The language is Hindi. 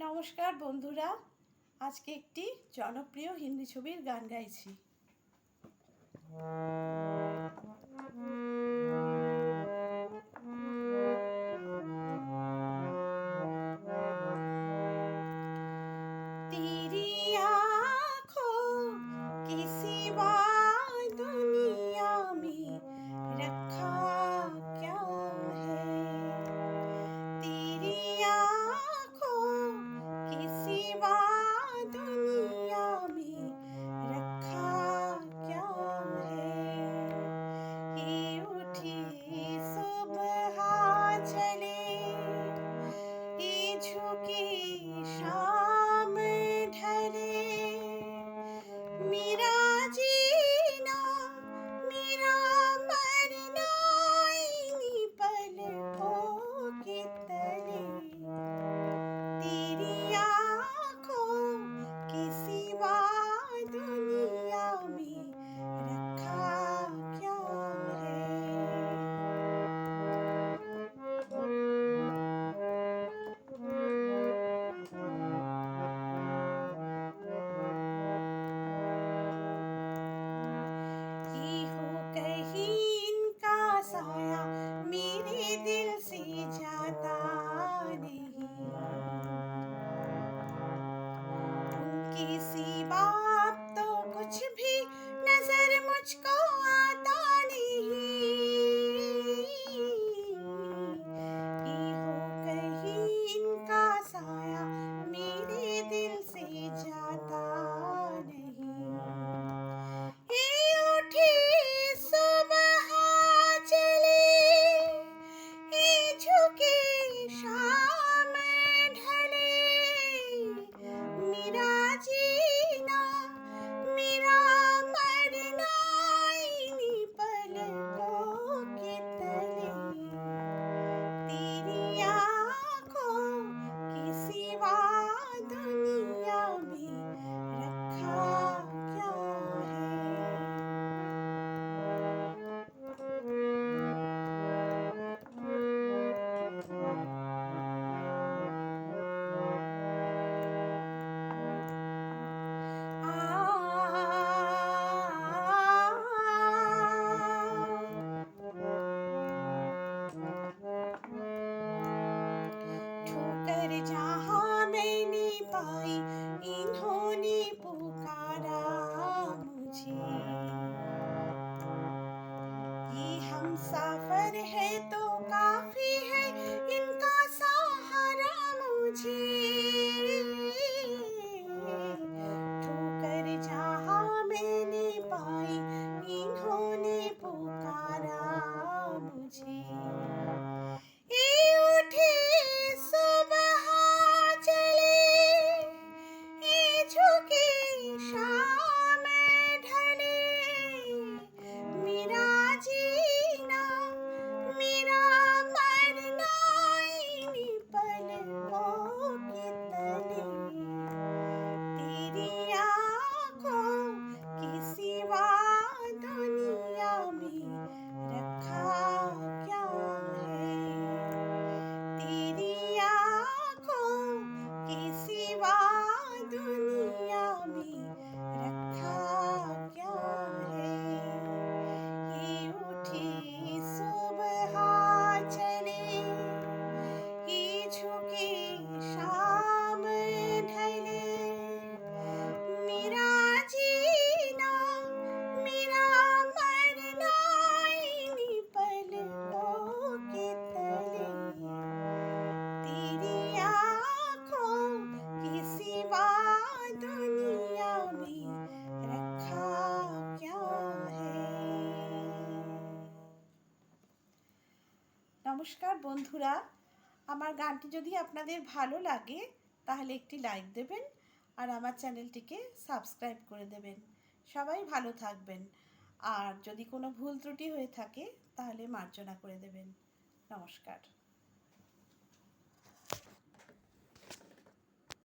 নমস্কার বন্ধুরা, আজকে একটি জনপ্রিয় হিন্দি ছবির গান গাইছি। तेरी आँखों की सिवा दुनिया में रखा क्या है। तेरी आँखों की सिवा दुनिया में रखा क्या है। ये उठी सुबह चले, ये झुकी शाम ढले, मेरा जीना मेरा मरना इन्हीं पलकों के तले। तेरी आँखों की सिवा दुनिया में रखा क्या है। ये हो कहीं इनका साया मेरे दिल से जाता नहीं। उनके सिवा अब तो कुछ भी नजर मुझको आता नहीं। ये हो कहीं इनका साया मेरे दिल से जाता नहीं। ये उठी सुबह चले, ये झुकी शाम ढले, मेरा जीना मेरा मरना इन्हीं पलकों के तले। तेरी आँखों की सिवा दुनिया में रखा क्या है। ठोकर जहाँ मैंने पाई इन्होंने पुकारा मुझे। ये हमसफर है तो काफी है इनका सहारा मुझे। ठोकर जहाँ मैंने पाई इन्होंने पुकारा मुझे। ये उठे सुबह चले, ये झुकी शाम ढले, मेरा जीना मेरा मरना इन्हीं पलकों के तले। तेरी आँखों की सिवा दुनिया में रखा क्या है। तेरी आँखों की सिवा दुनिया में रखा क्या है। ये उठी सुबह चले, ये झुकी शाम ढले, मेरा जीना मेरा मरना इन्हीं पलकों के तले। तेरी आँखों की सिवा दुनिया में रखा क्या है। নমস্কার বন্ধুরা, আমার গানটি যদি আপনাদের ভালো লাগে তাহলে একটি লাইক দেবেন আর আমার চ্যানেলটিকে সাবস্ক্রাইব করে দেবেন। সবাই ভালো থাকবেন, আর যদি কোনো ভুল ত্রুটি হয়ে থাকে তাহলে মার্জনা করে দেবেন। নমস্কার।